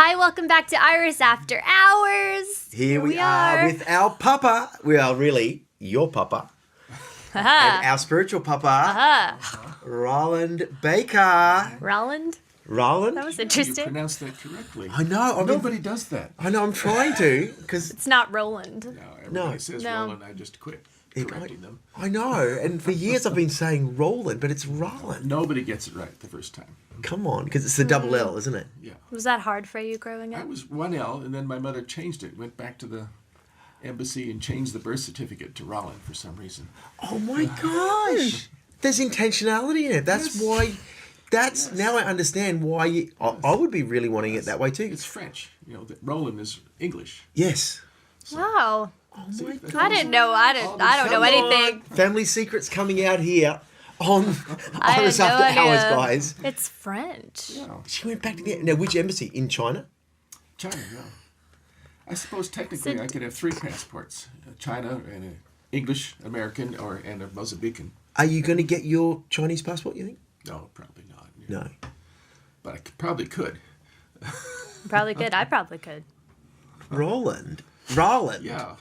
Hi, welcome back to Iris After Hours. Here we are with our papa. We are really your papa. And our spiritual papa, Roland Baker. Roland? Roland? That was interesting. You pronounced that correctly. I know. Nobody does that. I know. I'm trying to because It's not Roland. No, everybody says No. Roland. I just quit correcting them. I know. And for years I've been saying Roland, but it's Roland. Nobody gets it right the first time. Come on, because it's the double L, isn't it? Yeah. Was that hard for you growing I up? was 1L, and then my mother changed it. Went back to the embassy and changed the birth certificate to Rolland for some reason. Oh my gosh. There's intentionality in it. That's why. That's now I understand why you, I would be really wanting it that way too. It's French. You know, that Roland is English. Yes. Wow. Oh my God. I didn't know. I don't know anything. Family secrets coming out here on I Iris had no After Hours, idea. guys. It's French. Yeah. She went back to the now. Which embassy in China? China, yeah. I suppose technically I could have 3 passports: China and an English, American, and a Mozambican. Are you going to get your Chinese passport? You think? No, probably not. No. But I probably could. Probably could. I probably could. Roland. Yeah.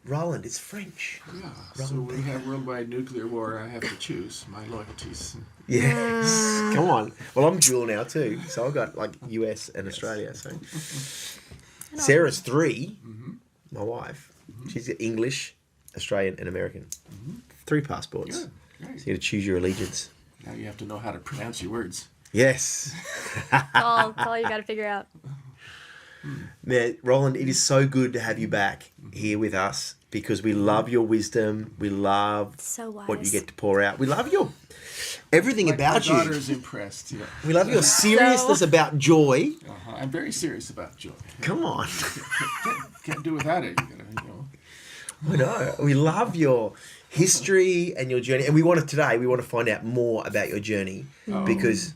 Roland. It's French. Yeah. So when we have worldwide nuclear war, I have to choose my loyalties. Yes. Come on. Well, I'm dual now too, so I've got like US and Australia. So Sarah's 3. My wife. She's got English, Australian, and American. 3 passports. Good. Great. So you got to choose your allegiance. Now you have to know how to pronounce your words. Yes. All you got to figure out. Now, Roland, it is so good to have you back here with us because we love your wisdom. We love So wise. what you get to pour out. We love your everything about my you. daughter's impressed. Yeah. We love your seriousness about joy. I'm very serious about joy. Come on. Can't do without it. You know. I know. We love your history and your journey. And we want to find out more about your journey because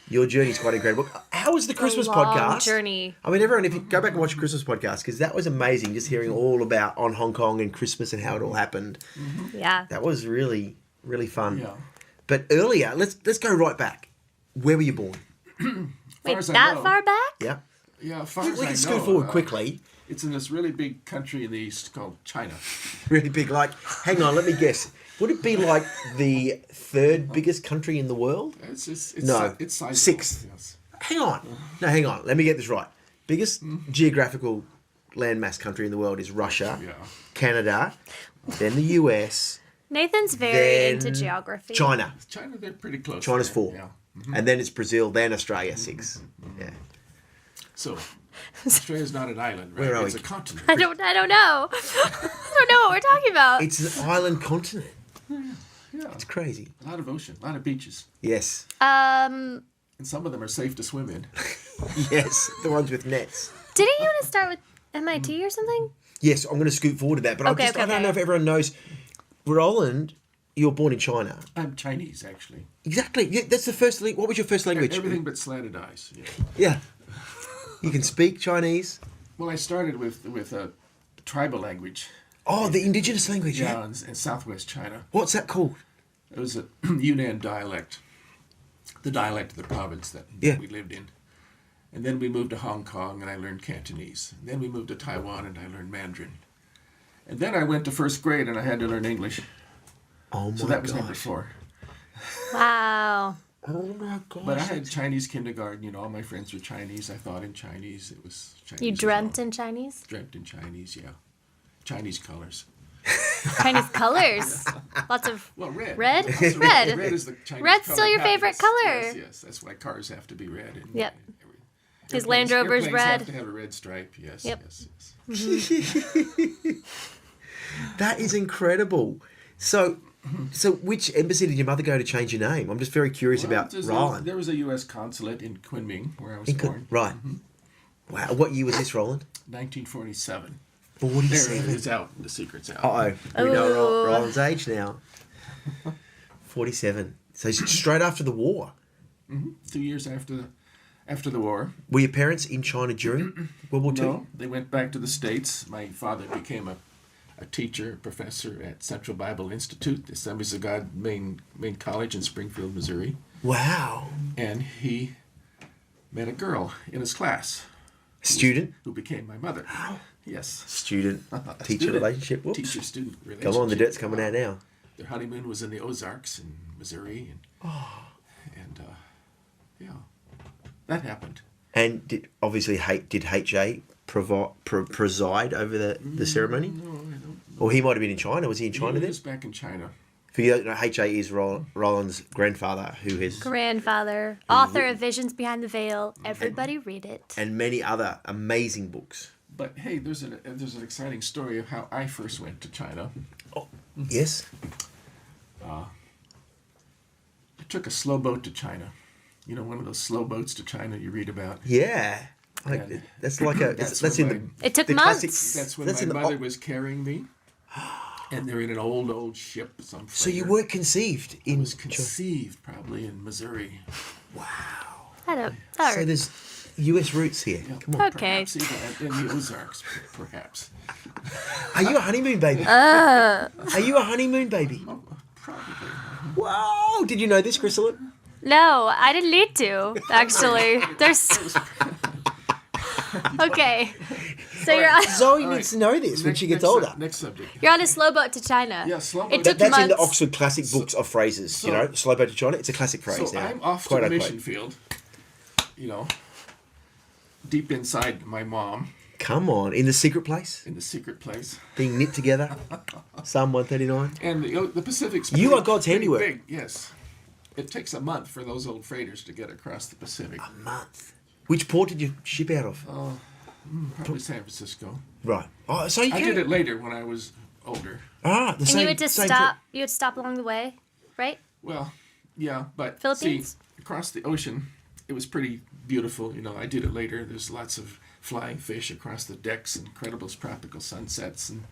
your journey is quite incredible. How was the Christmas long podcast? journey. I mean, everyone, if you go back and watch the Christmas podcast, because that was amazing, just hearing all about on Hong Kong and Christmas and how it all happened. Yeah. That was really, really fun. Yeah. But earlier, let's go right back. Where were you born? Wait, as I that know. far back? Yeah. Yeah, as far We as I can know, scoot forward quickly. It's in this really big country in the east called China. Really big. Like, hang on, let me guess. Would it be like the 3rd biggest country in the world? It's No, it's sizable. 6th. Yes. Hang on. No, hang on. Let me get this right. Biggest geographical landmass country in the world is Russia, Yeah. Canada, then the US, Nathan's very then into geography. China. China, they're pretty close. China's there. 4. Yeah. And then it's Brazil, then Australia, 6. Yeah. So, Australia's not an island, right? Where are It's we? a continent. I don't know. I don't know what we're talking about. It's an island continent. Yeah. It's crazy. A lot of ocean, a lot of beaches. Yes. And some of them are safe to swim in. Yes. The ones with nets. Didn't you want to start with MIT or something? Yes, I'm going to scoot forward to that. But Okay, I don't know if everyone knows. Roland, you were born in China. I'm Chinese, actually. Exactly. Yeah, that's the first. What was your first language? Everything but slanted eyes. Yeah. Yeah. You can speak Chinese. Well, I started with a tribal language. Oh, the indigenous language. Yeah, Yeah. in southwest China. What's that called? It was a Yunnan dialect, the dialect of the province that we lived in. And then we moved to Hong Kong, and I learned Cantonese. And then we moved to Taiwan, and I learned Mandarin. And then I went to 1st grade, and I had to learn English. Oh my So that was gosh. number 4. Wow. Oh my gosh. But I had Chinese kindergarten. You know, all my friends were Chinese. I thought in Chinese. It was Chinese. You as dreamt well. in Chinese? Dreamt in Chinese, yeah. Chinese colors. Chinese colors. Lots of Well, red. red. Also, Red. Red is the Chinese Red's color still of your favorite happiness. color. Yes, yes. That's why cars have to be red. And Yep. every- His Land Rover's airplanes red. have to have a red stripe. Yes. Yep. Yes. That is incredible. So which embassy did your mother go to change your name? I'm just very curious about Roland. There was a U.S. consulate in Kunming where I was born. Right. Wow. What year was this, Roland? 1947. 47. It's out. The secret's out. Uh-oh. We know Roland's age now. 47. So straight after the war. 2 years after the war. Were your parents in China during World War II? No, they went back to the States. My father became a teacher, professor at Central Bible Institute, the Assemblies of God main college in Springfield, Missouri. Wow. And he met a girl in his class. Student? who became my mother. Yes. Student-teacher relationship. Whoops. Teacher-student relationship. Come on, the dirt's coming out now. Their honeymoon was in the Ozarks in Missouri. And yeah, that happened. And did H.A. preside over the ceremony? No, I don't. Or he might have been in China. Was he in China He then? was back in China. For you don't know, H.A. is Roland's grandfather, who has... Grandfather, author of Visions Behind the Veil. Everybody read it. And many other amazing books. But hey, there's an exciting story of how I first went to China. Oh, yes? I took a slow boat to China. You know, one of those slow boats to China you read about. Yeah. And That's like a... That's in the... It took the months. classic- That's when That's in my the- mother was carrying me. And they're in an old ship. So you freighter. were conceived in... I was conceived probably in Missouri. I don't. So Sorry. there's US roots here. Yeah, Come on. Okay. Perhaps even in the Ozarks, perhaps. Are you a honeymoon baby? Are you a honeymoon baby? Oh, probably. Wow. Did you know this, Chrysalin? No, I didn't need to, actually. There's. Okay. So you're on, Zoe needs to know this when she gets older. Next subject. you're on a slow boat to China. Yeah, slow It boat. took That's in the months. Oxford Classic Books of Phrases, you know? Slow boat to China, it's a classic phrase So now. I'm off to Quote the unquote. mission field, you know, deep inside my mom Come on, in the secret place, in the secret place. being knit together. Psalm 139. And the Pacific's You pretty- are God's pretty handiwork. Big, yes. It takes a month for those old freighters to get across the Pacific. A month. Which port did you ship out of? Probably San Francisco. Right. Oh, so you I can... did it later when I was older. Ah, the And same... you had to same stop. trip. You had to stop along the way, right? Well, yeah, but Philippines? see, across the ocean, it was pretty beautiful. You know, I did it later. There's lots of flying fish across the decks, incredible tropical sunsets, and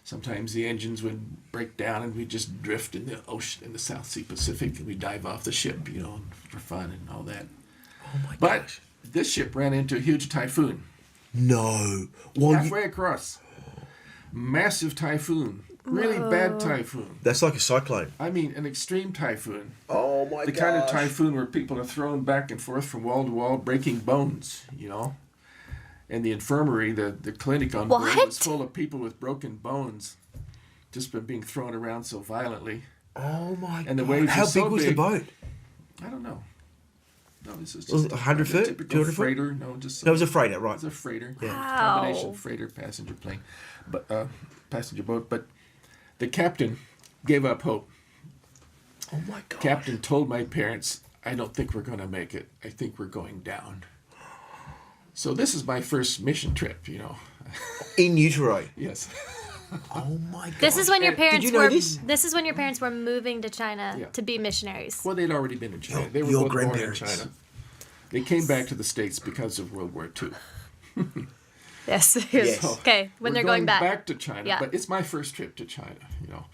sometimes the engines would break down and we'd just drift in the ocean, in the South Sea Pacific, and we'd dive off the ship, you know, for fun and all that. Oh my But gosh. this ship ran into a huge typhoon No. Well, halfway across. Massive typhoon. Really bad typhoon. that's like a cyclone. I mean, an extreme typhoon. Oh my The kind of typhoon where people are thrown back and forth from wall to wall, breaking bones, you know. And the infirmary, the clinic on board What? was full of people with broken bones, just by being thrown around so violently. Oh my And the God. waves How were big so was the big. boat? I don't know. No, this is Was just it 100 foot? typical 200 foot? freighter. No, just That was a freighter, right. It's a freighter. Wow. Combination freighter passenger plane, but passenger boat. But the captain gave up hope. Oh my God. Captain told my parents, "I don't think we're going to make it. I think we're going down." So this is my first mission trip. You know. In utero. Yes. Oh my God. This is when your Did parents you know were. this? Is when your parents were moving to China Yeah. to be missionaries. Well, they'd already been in China. They were Your both born in grandparents. China. They came back to the States because of World War II. Yes. Yes. Okay, when We're they're going back. to China, Yeah. but it's my first trip to China. You know.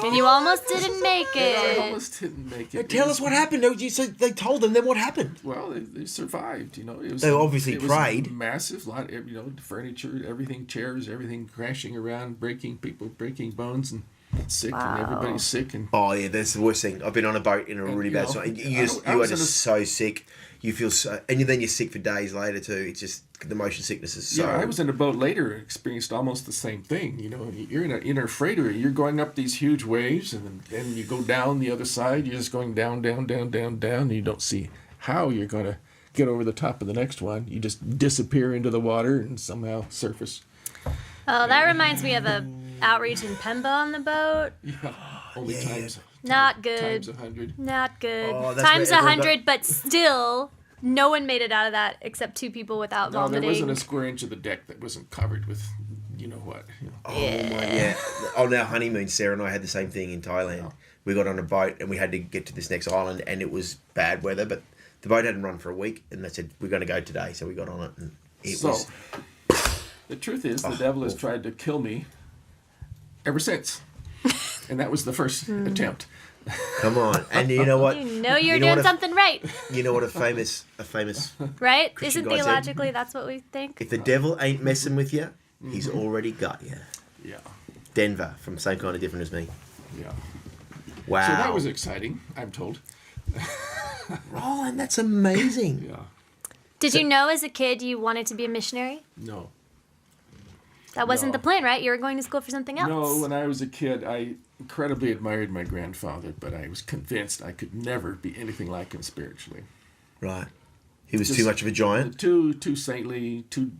And you almost didn't make I it. almost didn't make it. Tell us what happened. No, so they told them, then what happened? Well, they survived. You know, it was, They obviously it was prayed. a massive lot. You know, furniture, everything, chairs, everything crashing around, breaking bones, and sick, and everybody's sick. And Oh yeah, that's the worst thing. I've been on a boat in a really you bad know, storm. I You are was in just so sick. You feel so, and then you're sick for days later too. It's just the motion sickness is so. yeah, I was in a boat later, and experienced almost the same thing. You know, you're in a freighter, you're going up these huge waves, and then you go down the other side. You're just going down, down, down, down, down. And you don't see how you're going to get over the top of the next one. You just disappear into the water and somehow surface. Oh, that reminds me of a outreach in Pemba on the boat. Yeah, only times. Not good. Times 100. Not good. Oh, that's Times where everyone 100, but still, no one made it out of that except 2 people without No, there vomiting. wasn't a square inch of the deck that wasn't covered with, you know what. You know. Oh my yeah. On our honeymoon, Sarah and I had the same thing in Thailand. Yeah. We got on a boat and we had to get to this next island, and it was bad weather, but the boat hadn't run for a week, and they said we're going to go today, so we got on it, and it So, was. the truth is, the devil has tried to kill me ever since. And that was the first attempt. Come on, and you know what? You know you're You know doing what something right, You know what a famous right? Christian Isn't guy said- theologically that's what we think? if the devil ain't messing with you, he's already got you. Yeah, Denver, from same kind of different as me. yeah. Wow. So that was exciting, I'm told. Roland, that's amazing. Yeah. Did you know as a kid you wanted to be a missionary? No. That wasn't No. the plan, right? You were going to school for something else. No, when I was a kid, I incredibly admired my grandfather, but I was convinced I could never be anything like him spiritually. Right. He was Just too much of a giant. Too saintly, too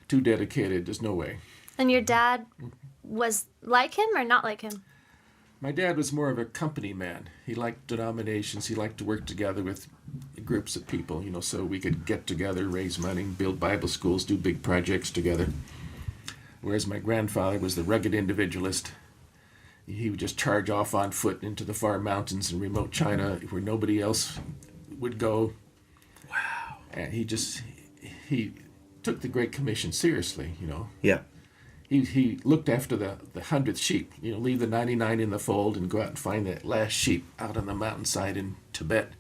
dedicated. There's no way. And your dad was like him or not like him? My dad was more of a company man. He liked denominations. He liked to work together with groups of people, so we could get together, raise money, build Bible schools, do big projects together. Whereas my grandfather was the rugged individualist. He would just charge off on foot into the far mountains in remote China where nobody else would go. Wow. And he took the Great Commission seriously, Yeah. He looked after the 100th sheep, leave the 99 in the fold and go out and find that last sheep out on the mountainside in Tibet.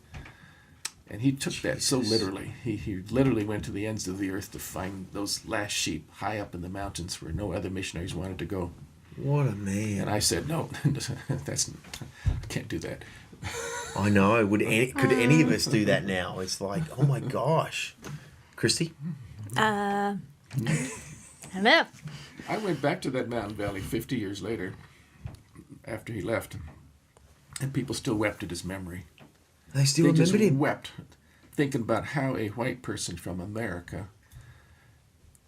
And he took that so literally. He literally went to the ends of the earth to find those last sheep high up in the mountains where no other missionaries wanted to go. What a man. And I said, no, I can't do that. I know. Could any of us do that now? It's like, oh my gosh. Christy? I don't know. I went back to that mountain valley 50 years later after he left, and people still wept at his memory. They still They remembered just him. wept, thinking about how a white person from America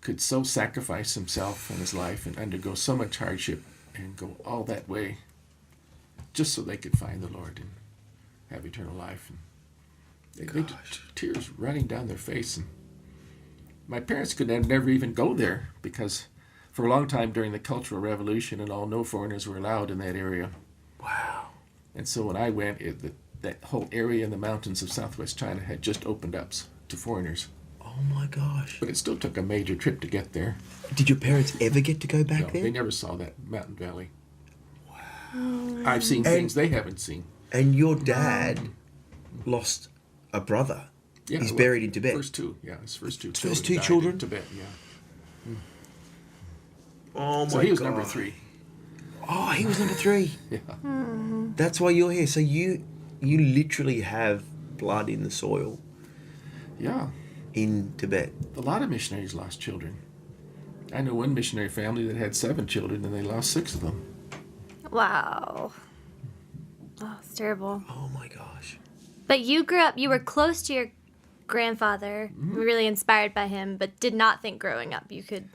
could so sacrifice himself and his life and undergo so much hardship and go all that way just so they could find the Lord and have eternal life. And they tears running down their face. And my parents could never even go there because for a long time during the Cultural Revolution and all, no foreigners were allowed in that area. Wow. And so when I went, that whole area in the mountains of southwest China had just opened up to foreigners. Oh my gosh. But it still took a major trip to get there. Did your parents ever get to go back No, there? they never saw that mountain valley. Wow. I've seen things they haven't seen. And your dad lost a brother. Yeah, He's buried in Tibet. First two, yeah, his first two. First children two died children? in Tibet, yeah. Oh my So he was God. number 3. Oh, he was number 3. Yeah. That's why you're here. So you literally have blood in the soil Yeah. in Tibet. A lot of missionaries lost children. I know one missionary family that had 7 children and they lost 6 of them. Wow. Oh, it's terrible. Oh my gosh. But you grew up, you were close to your grandfather, really inspired by him, but did not think growing up you could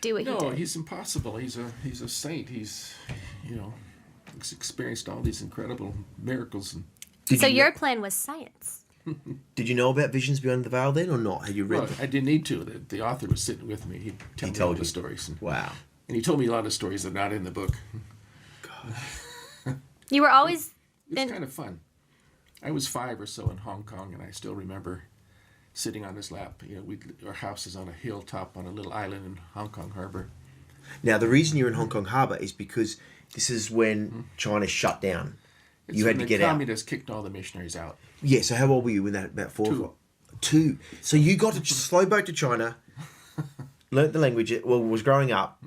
do what he No, did. he's impossible. He's a saint. He's experienced all these incredible miracles. And So your plan was science. Did you know about Visions Beyond the Veil then or not? Had you read well, them? I didn't need to. The author was sitting with me. He'd tell me all told the you. stories. Wow. And he told me a lot of stories that are not in the book. You were always It's kind of fun. I was 5 or so in Hong Kong, and I still remember sitting on his lap. Our house is on a hilltop on a little island in Hong Kong Harbor. Now, the reason you're in Hong Kong Harbour is because this is when China shut down. It's You had when to get the out. communists kicked all the missionaries out. Yeah, so how old were you when that? About 4 2. or 5? 2. So you got to slow boat to China, learnt the language, was growing up,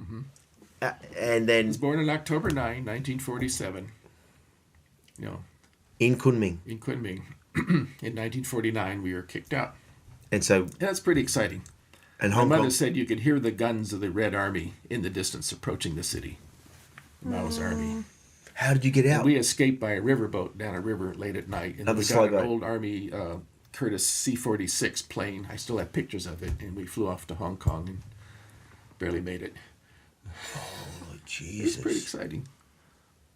and then I was born on October 9, 1947. in Kunming. In Kunming. In 1949, we were kicked out. And so, That's pretty exciting. and My Hong mother Kong. said you could hear the guns of the Red Army in the distance approaching the city. Mao's army. How did you get out? We escaped by a riverboat down a river late at night. And Another we slow got an boat. old Army Curtiss C-46 plane. I still have pictures of it. And we flew off to Hong Kong and barely made it. Oh, It was Jesus. pretty exciting.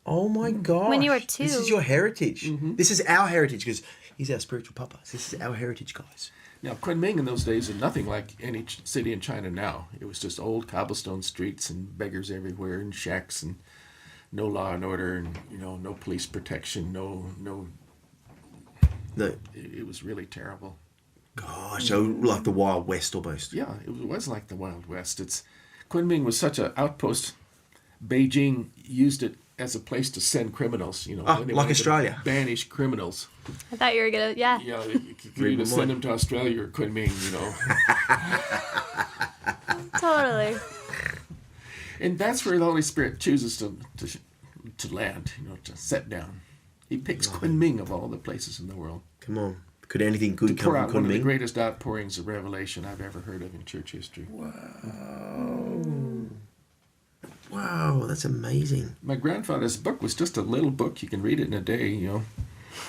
Oh my gosh. When you were This 2. is your heritage. This is our heritage because he's our spiritual papa. This is our heritage, guys. Now, Kunming in those days is nothing like any city in China now. It was just old cobblestone streets and beggars everywhere and shacks and no law and order and, no police protection, no. No. It was really terrible. Gosh, so like the Wild West almost. Yeah, it was like the Wild West. Kunming was such an outpost. Beijing used it as a place to send criminals. When they like wanted to Australia. banish criminals. I thought you were going to, yeah. You could either send them to Australia or Kunming. Totally. And that's where the Holy Spirit chooses to land, to set down. He picks Kunming of all the places in the world. Come on. Could anything good to come pour from out one of the Kunming? greatest outpourings of revelation I've ever heard of in church history. Wow, that's amazing. My grandfather's book was just a little book. You can read it in a day, you know.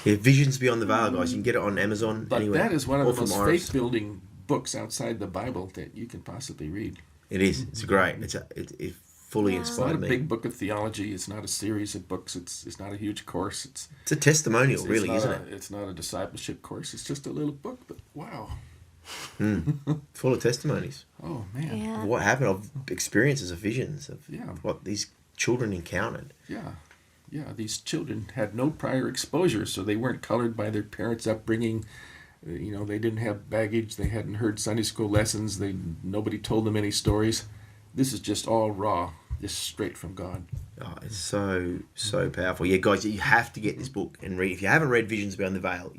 Yeah, Visions Beyond the Veil, guys. You can get it on Amazon. But anywhere. that is one Or of the from most Iris. faith-building books outside the Bible that you can possibly read. It is. It's great. It fully It's not inspired a me. big book of theology. It's not a series of books. It's not a huge course. It's a testimonial, really, not isn't a, it? It's not a discipleship course. It's just a little book. But wow. Full of testimonies. Oh, man. Yeah. Of what happened, of experiences, of visions, of Yeah. what these children encountered. Yeah, these children had no prior exposure, so they weren't colored by their parents' upbringing. You know, they didn't have baggage. They hadn't heard Sunday school lessons. Nobody told them any stories. This is just all raw, just straight from God. Oh, it's so powerful. Yeah, guys, you have to get this book and read. If you haven't read Visions Beyond the Veil,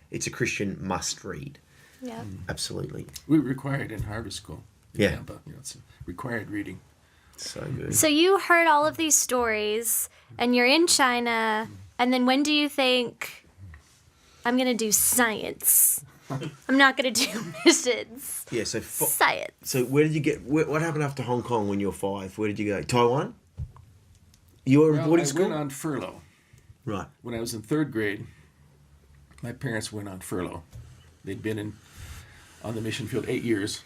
it's a Christian must read. Yeah. Absolutely. We require it in Harvest School. in Yeah. Tampa. You know, it's required reading. So good. So you heard all of these stories, and you're in China, and then when do you think, I'm going to do science? I'm not going to do missions. Yeah, so Science. So where did you get? What happened after Hong Kong when you were 5? Where did you go? Taiwan. You were in boarding I school. went on furlough. Right. When I was in 3rd grade, my parents went on furlough. They'd been on the mission field 8 years,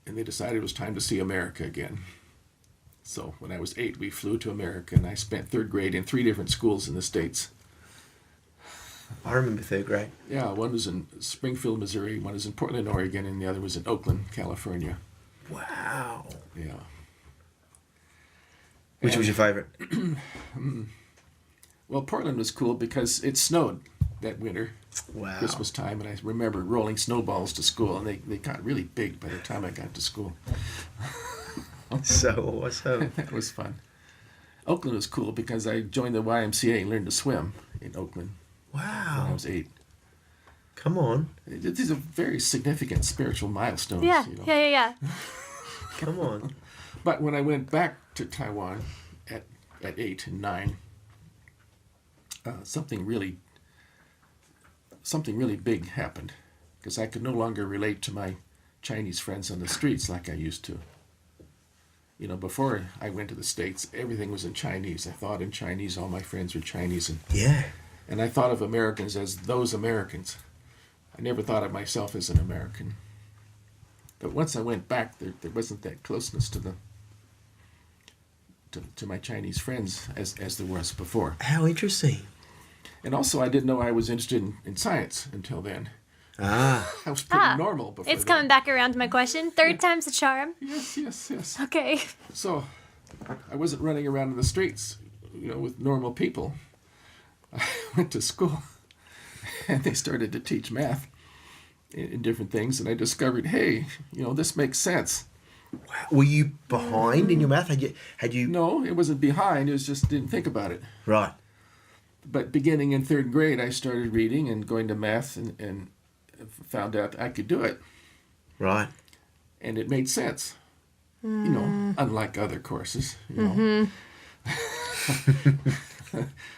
and they decided it was time to see America again. So when I was 8, we flew to America, and I spent 3rd grade in 3 different schools in the States. I remember 3rd grade. Yeah, one was in Springfield, Missouri, one was in Portland, Oregon, and the other was in Oakland, California. Wow. Yeah. Which was your favorite? Well, Portland was cool because it snowed that winter, Wow. Christmas time, and I remember rolling snowballs to school, and they got really big by the time I got to school. So awesome. That was fun. Oakland was cool because I joined the YMCA and learned to swim in Oakland when I Wow. was 8. Come on. These are very significant spiritual milestones. Yeah, You know. yeah. Come on. But when I went back to Taiwan at 8 and 9, something really big happened because I could no longer relate to my Chinese friends on the streets like I used to. You know, before I went to the States, everything was in Chinese. I thought in Chinese, all my friends were Chinese, Yeah. and I thought of Americans as those Americans. I never thought of myself as an American. But once I went back, there wasn't that closeness to my Chinese friends as there was before. How interesting. And also, I didn't know I was interested in science until then. Ah. I was pretty normal before It's then. coming back around to my question. Third time's the charm. Yes. Okay. So, I wasn't running around in the streets, you know, with normal people. I went to school, and they started to teach math in different things, and I discovered, hey, you know, this makes sense. Wow. Were you behind in your math? Had you? No, it wasn't behind. It was just didn't think about it. Right. But beginning in 3rd grade, I started reading and going to math and found out I could do it. Right. And it made sense. You know, unlike other courses, you know.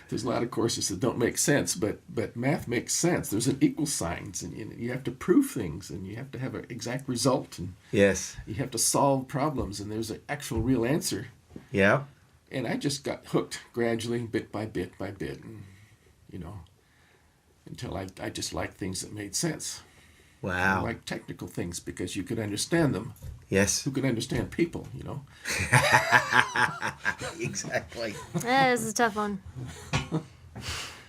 There's a lot of courses that don't make sense, but math makes sense. There's an equal signs, and you have to prove things, and you have to have an exact result, and Yes. you have to solve problems, and there's an actual real answer. Yeah. And I just got hooked gradually, bit by bit, and, you know, until I just liked things that made sense. I Wow. like technical things because you could understand them. Yes. Who can understand people, you know? Exactly. That is a tough one.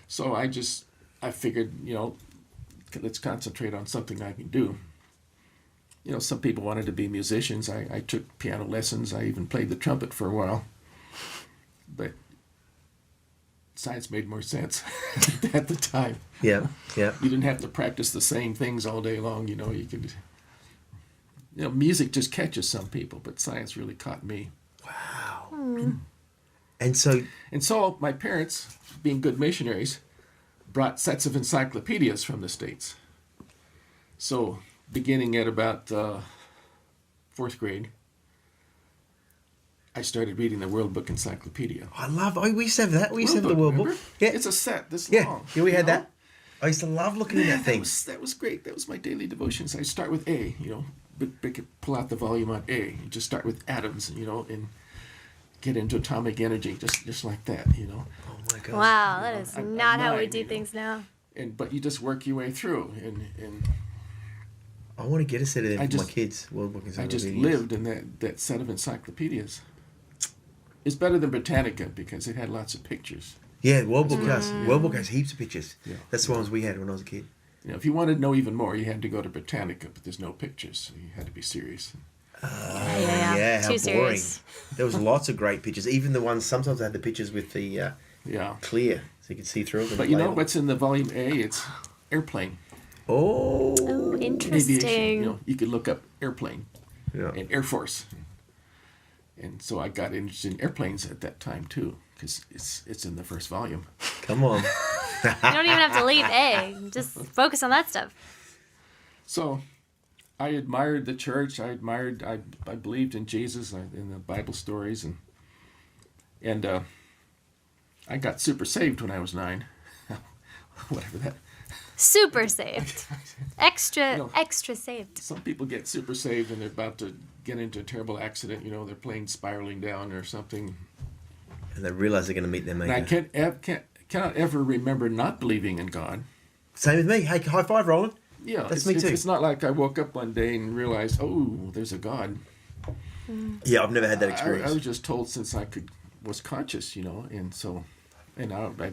So I figured, you know, let's concentrate on something I can do. You know, some people wanted to be musicians. I took piano lessons. I even played the trumpet for a while. But science made more sense at the time. Yeah. Yeah. You didn't have to practice the same things all day long, you know. You know, music just catches some people, but science really caught me. Wow. And so. And so my parents, being good missionaries, brought sets of encyclopedias from the States. So beginning at about 4th grade, I started reading the World Book Encyclopedia. I love. Oh, we used to have that. We used to have the World Book. Remember? Yeah. It's a set this Yeah. long. Yeah, we had you know? that. I used to love looking at that thing. That was great. That was my daily devotions. I start with A, pull out the volume on A. You just start with atoms, and get into atomic energy, just like that, Oh my God. Wow, that is not how we 9, do things now. But you just work your way through, and I want to get a set of them for my just- kids. World Book I Encyclopedias. just lived in that set of encyclopedias. It's better than Britannica because it had lots of pictures. Yeah, World Book has. World Book has heaps of pictures. Yeah. That's the ones we had when I was a kid. If you wanted to know even more, you had to go to Britannica, but there's no pictures, so you had to be serious. Yeah, how Too boring. serious. There was lots of great pictures. Even the ones, sometimes I had the pictures with the Yeah. clear, so you could see through them. But you know what's in the volume A? It's airplane. Oh. Oh, Aviation. interesting. You could look up airplane Yeah. and Air Force. And so I got interested in airplanes at that time too, because it's in the first volume. Come on. You don't even have to leave A. Just focus on that stuff. So I admired the church. I believed in Jesus, in the Bible stories, and I got super saved when I was 9. Whatever that. Super saved. Extra saved. Some people get super saved and they're about to get into a terrible accident. Their plane's spiraling down or something. And they realize they're going to meet their And I maker. cannot ever remember not believing in God. Same with me. Hey, high five, Roland. Yeah, That's me too. It's not like I woke up one day and realized, oh, there's a God. Yeah, I've never had that I experience. was just told since I was conscious, and I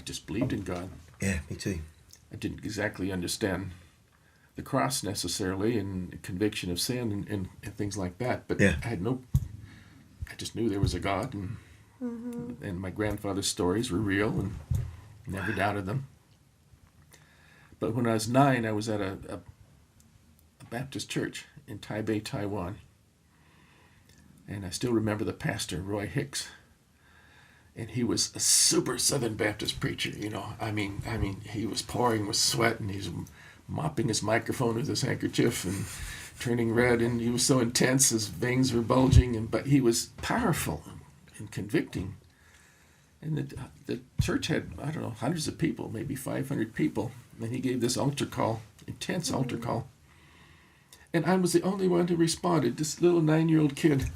just believed in God. Yeah, me too. I didn't exactly understand the cross necessarily and conviction of sin and things like that, but Yeah. I just knew there was a God, and my grandfather's stories were real and never doubted them. But when I was 9, I was at a Baptist church in Taipei, Taiwan. And I still remember the pastor, Roy Hicks. And he was a super Southern Baptist preacher, I mean, he was pouring with sweat and he was mopping his microphone with his handkerchief and turning red. And he was so intense, his veins were bulging, but he was powerful and convicting. And the church had, I don't know, hundreds of people, maybe 500 people. And he gave this altar call, intense altar call. And I was the only one who responded, this little 9-year-old kid.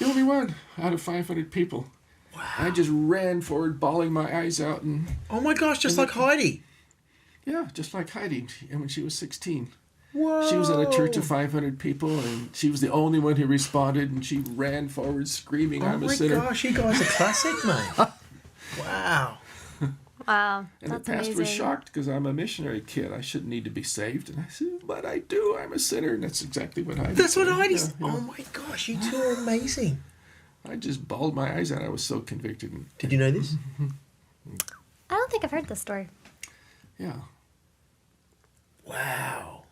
The only one out of 500 people. Wow. I just ran forward, bawling my eyes out. And Oh my gosh, just like Heidi. yeah, just like Heidi. And when she was 16. Whoa. She was at a church of 500 people, and she was the only one who responded, and she ran forward screaming, Oh I'm a my sinner. gosh, you guys are classic, mate. Wow. Wow, And that's the pastor amazing. was shocked because I'm a missionary kid. I shouldn't need to be saved. And I said, but I do. I'm a sinner. And that's exactly what Heidi That's what said. Heidi Yeah, said. yeah. Oh my gosh, you two are amazing. I just bawled my eyes out. I was so convicted. And, Did you know this? I don't think I've heard this story. yeah. Wow.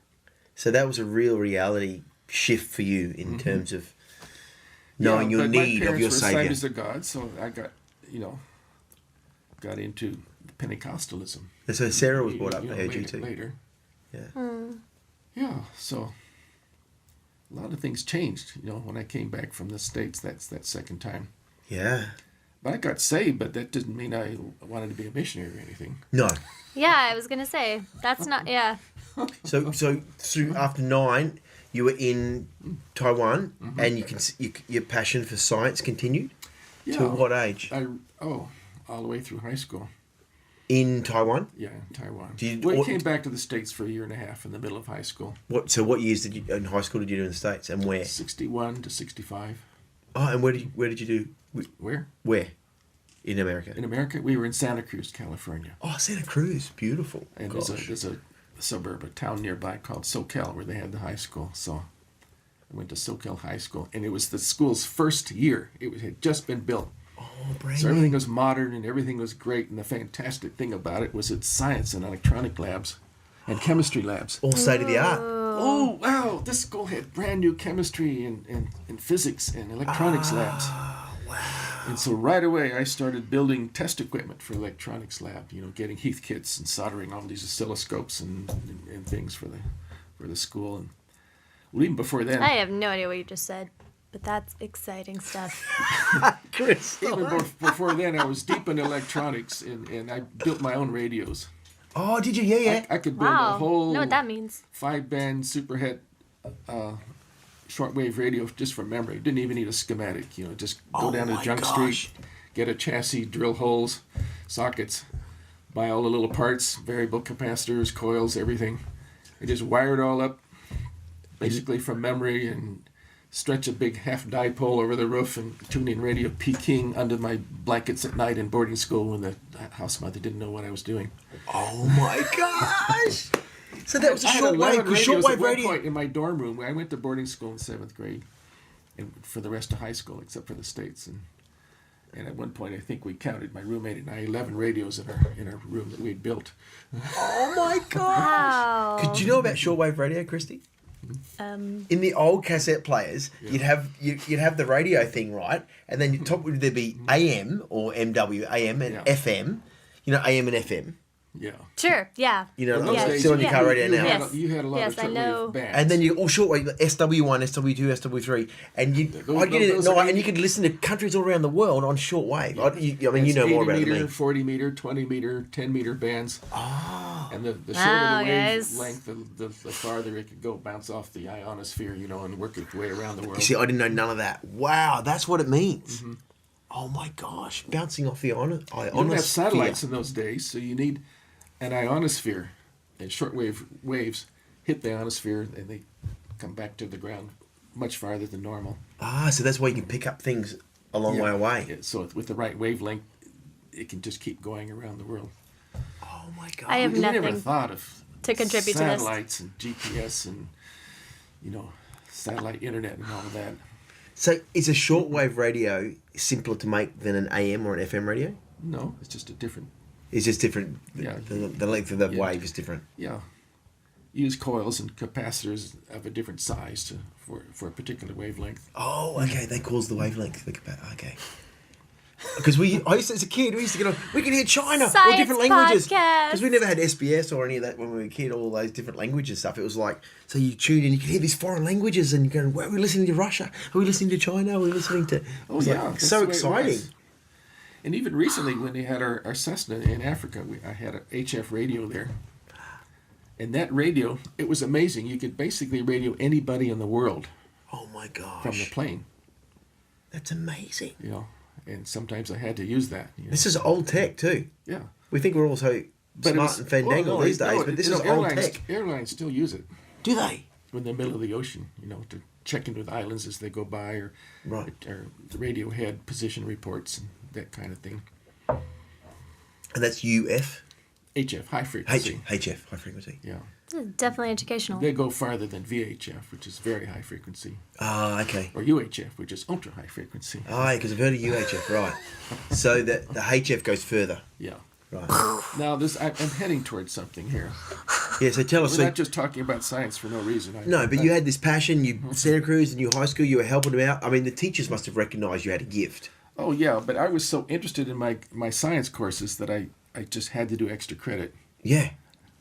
So that was a real reality shift for you in terms of knowing Yeah, your but my need of parents your were Savior. Assemblies of God, so I got into Pentecostalism. So Sarah was brought up, I heard you later, too. Later. Yeah. Yeah, so a lot of things changed, when I came back from the States that second time. Yeah. But I got saved, but that didn't mean I wanted to be a missionary or anything. No. Yeah, I was gonna say that's not. Yeah, So through after 9, you were in Taiwan, and your passion for science continued. Yeah. To what age? All the way through high school. In Taiwan. Yeah, in Taiwan. Did We came back to the States for a year and a half in the middle of high school. What years did you in high school did you do in the States, and where? 61 to 65. Oh, and where did you do? Where? Where? In America. In America, we were in Santa Cruz, California. Oh, Santa Cruz, beautiful. And Gosh. there's a suburb, a town nearby called SoCal where they had the high school. So I went to SoCal High School, and it was the school's first year. It had just been built. Oh, brand So new. everything was modern and everything was great. And the fantastic thing about it was its science and electronic labs and chemistry labs. All state of the art. Oh, wow. This school had brand new chemistry and physics and electronics labs. Wow. And so right away I started building test equipment for electronics lab, getting Heath kits and soldering all these oscilloscopes and things for the school. And well, even before then, I have no idea what you just said, but that's exciting stuff. Chris. even before then I was deep in electronics and I built my own radios. Oh, did you? Yeah, yeah. I could build a Wow. whole Know what that means. 5-band superhet shortwave radio just from memory. Didn't even need a schematic. Just go down to my Junk gosh. Street, get a chassis, drill holes, sockets, buy all the little parts, variable capacitors, coils, everything, and just wire it all up, basically from memory, and stretch a big half dipole over the roof and tune in Radio Peking under my blankets at night in boarding school when the house mother didn't know what I was doing. Oh my gosh! So that was a I had shortwave. 11 Because radios at shortwave one radio. point in my dorm room. I went to boarding school in 7th grade, and for the rest of high school, except for the States. And at one point, I think we counted, my roommate and I, 11 radios in our room that we'd built. Oh my gosh! Wow. Did you know about shortwave radio, Christy? In the old cassette players, you'd have the radio thing, right? And then your top would there be AM or MW, AM and FM. AM and FM. Yeah. Sure. Yeah. Those like days, still on your car radio now. Yes. You had a lot of Yes, I know. shortwave bands. And then you all shortwave, SW1, SW2, SW3, and I'd get it at those night, are and you could listen to countries all around the world on shortwave. You It's know more 80 about it than meter, me. 40 meter, 20 meter, 10 meter bands. Oh. And the shorter Wow, the guys. wavelength, the farther it could go, bounce off the ionosphere, and work its way around the world. You see, I didn't know none of that. Wow, that's what it means. Oh my gosh, bouncing off the ionosphere. You don't have satellites in those days, so you need an ionosphere. And shortwave waves hit the ionosphere, and they come back to the ground much farther than normal. So that's why you can pick up things a long way away. Yeah, so with the right wavelength, it can just keep going around the world. Oh my god. I have We never nothing thought of to contribute to this. satellites and GPS and satellite internet and all of that. So is a shortwave radio simpler to make than an AM or an FM radio? No, it's just a different. It's just different. Yeah. The length of the Yeah. wave is different. Yeah, use coils and capacitors of a different size for a particular wavelength. Oh, okay. They cause the wavelength. Okay. Because I used to, as a kid, we used to get on. We can hear China, all Science different languages. podcast. Because we never had SBS or any of that when we were a kid. All those different languages stuff. It was like, so you tune in, you could hear these foreign languages, and you're going, "Well, are we listening to Russia? Are we listening to China? Are we listening to?" Oh yeah, like, that's so the way it exciting. was. And even recently, when they had our Cessna in Africa, I had an HF radio there. And that radio, it was amazing. You could basically radio anybody in the world Oh my gosh, from the plane. that's amazing. And sometimes I had to use that. This is old tech too. Yeah. We think we're all so But it smart was- and fandangled these days, but this is old tech. Airlines still use it Do they? in the middle of the ocean, to check in with islands as they go by, or Right. or the radio head position reports and that kind of thing. And that's UF, HF, high frequency. HF, high frequency. Yeah. This is definitely educational. They go farther than VHF, which is very high frequency, Okay. or UHF, which is ultra high frequency. Because I've heard of UHF, right. So the HF goes further. Yeah. Right. Now I'm heading towards something here. Yeah, so tell us. We're So, not just talking about science for no reason. no, but you had this passion, you Santa Cruz and you high school, you were helping them out. I mean, the teachers must have recognised you had a gift. Oh yeah, but I was so interested in my science courses that I just had to do extra credit. Yeah.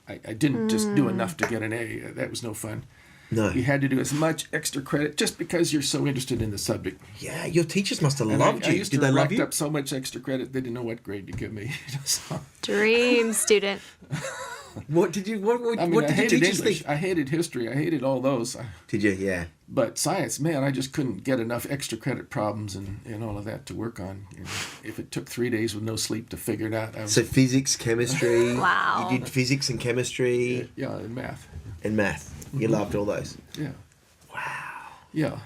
I didn't just do enough to get an A. That was no fun. No. You had to do as much extra credit just because you're so interested in the subject. Yeah, your teachers must have And loved I you. used Did to they love rack you? up so much extra credit they didn't know what grade to give me. So, Dream student. What did you? What I mean, what I did your hated teachers English. think? I hated history. I hated all those. Did you? Yeah. But science, man, I just couldn't get enough extra credit problems and all of that to work on. If it took 3 days with no sleep to figure it out, I was, So physics, chemistry. Wow. You did physics and chemistry yeah, in math. and math. You loved all those. Yeah. Wow. Yeah.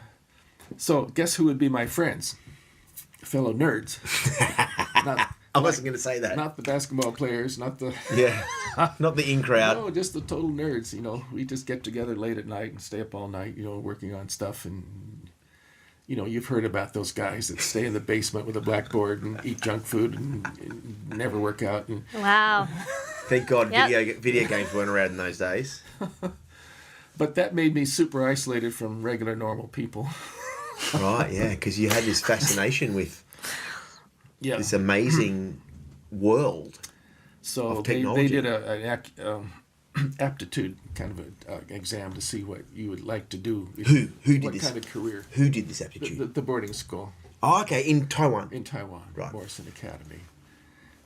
So guess who would be my friends? Fellow nerds. Not, I wasn't going to say that. not the basketball players, not the... Yeah. Not the in crowd. No, just the total nerds, We just get together late at night and stay up all night, working on stuff. And, you've heard about those guys that stay in the basement with a blackboard and eat junk food and never work out. And, Wow. Thank God Yep. video games weren't around in those days. but that made me super isolated from regular normal people. Right, yeah, because you had this fascination with Yeah. this amazing world. So of they technology. did an aptitude kind of an exam to see what you would like to do. Who did what this? kind of career? Who did this aptitude? The boarding school Oh, okay, in Taiwan. in Taiwan, Right. Morrison Academy.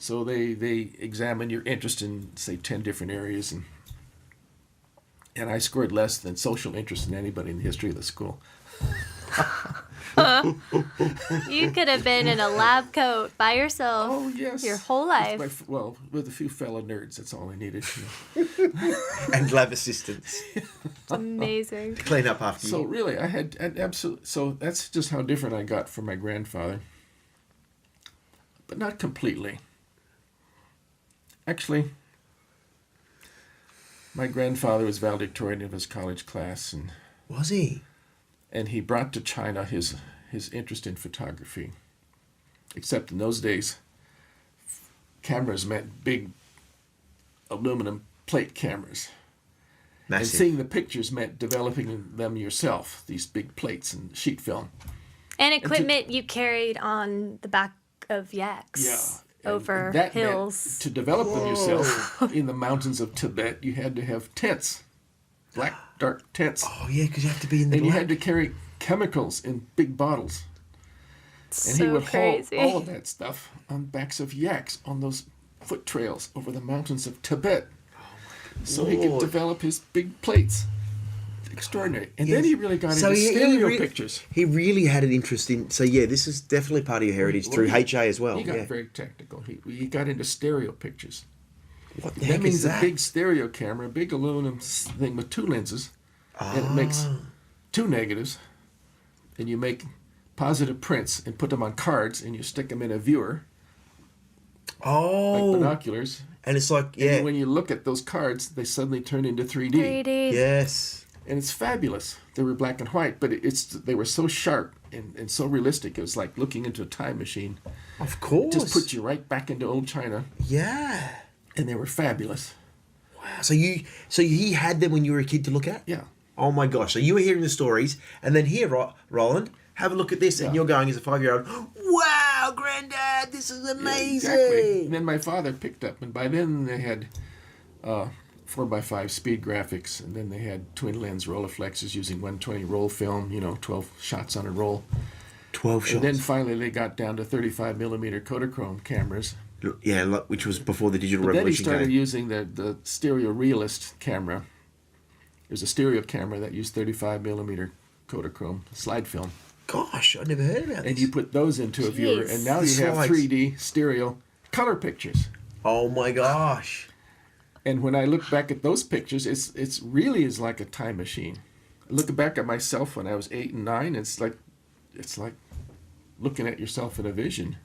So they examine your interest in, say, 10 different areas, and I scored less than social interest in anybody in the history of the school. You could have been in a lab coat by yourself. Oh, yes. Your whole life. With a few fellow nerds, that's all I needed. And lab assistants. Amazing. Clean up after you. So really, I had absolute. So that's just how different I got from my grandfather. But not completely. Actually, my grandfather was valedictorian of his college class, and Was he? and he brought to China his interest in photography. Except in those days, cameras meant big aluminum plate cameras. And Massive. seeing the pictures meant developing them yourself, these big plates and sheet film. And equipment you carried on the back of yaks. Yeah. Over And that hills. meant to develop them yourself in the mountains of Tibet, you had to have tents. Black, dark tents. Oh, yeah, because you have to be in the And you black. had to carry chemicals in big bottles. And he So would crazy. haul all of that stuff on backs of yaks on those foot trails over the mountains of Tibet. So he could Lord. develop his big plates. Extraordinary. And then Yes. he really got So into he stereo re- pictures. He really had an interest in. So yeah, this is definitely part of your heritage through Well, HA as well. He got Yeah. very technical. He got into stereo pictures. What the That heck means is that? a big stereo camera, a big aluminum thing with two lenses, and it makes Ah. two negatives, and you make positive prints and put them on cards, and you stick them in a viewer, Oh, like binoculars. and it's like And yeah, when you look at those cards, they suddenly turn into 3D. 3D. yes. And it's fabulous. They were black and white, but they were so sharp and so realistic. It was like looking into a time machine. Of course. Just put you right back into old China, Yeah. and they were fabulous. Wow. So he had them when you were a kid to look at? Yeah. Oh my gosh. So you were hearing the stories, and then here, Roland, have a look at this, and Yeah. you're going as a 5-year-old, wow, Granddad, this is amazing. Exactly. And then my father picked up, and by then they had 4x5 speed graphics, and then they had twin lens Rolleiflexes using 120 roll film, 12 shots on a roll. 12 shots. And then finally they got down to 35 millimeter Kodachrome cameras. Yeah, which was before the digital But then he revolution started came. using the stereo realist camera. There's a stereo camera that used 35 millimeter Kodachrome slide film. Gosh, I never heard about And this. you put those into a viewer, Jeez. and now The you have slides. 3D stereo color pictures. Oh my gosh. And when I look back at those pictures, it's really is like a time machine. I look back at myself when I was 8 and 9. It's like looking at yourself in a vision.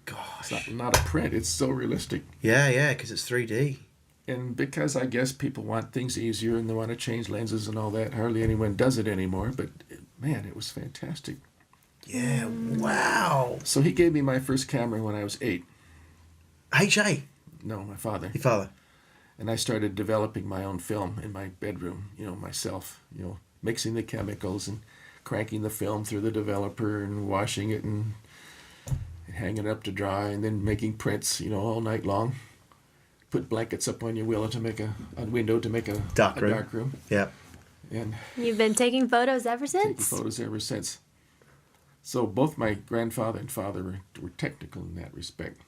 Gosh. It's not a print. It's so realistic. Yeah, because it's 3D. And because I guess people want things easier and they want to change lenses and all that, hardly anyone does it anymore. But man, it was fantastic. Yeah, wow. So he gave me my first camera when I was 8. HA, No, my father. your father. And I started developing my own film in my bedroom, myself, mixing the chemicals and cranking the film through the developer and washing it and hanging it up to dry and then making prints, all night long. Put blankets up on your window to make a window to make a Dark a room. dark room. Yeah. And You've been taking photos ever taking since? photos ever since. So both my grandfather and father were technical in that respect.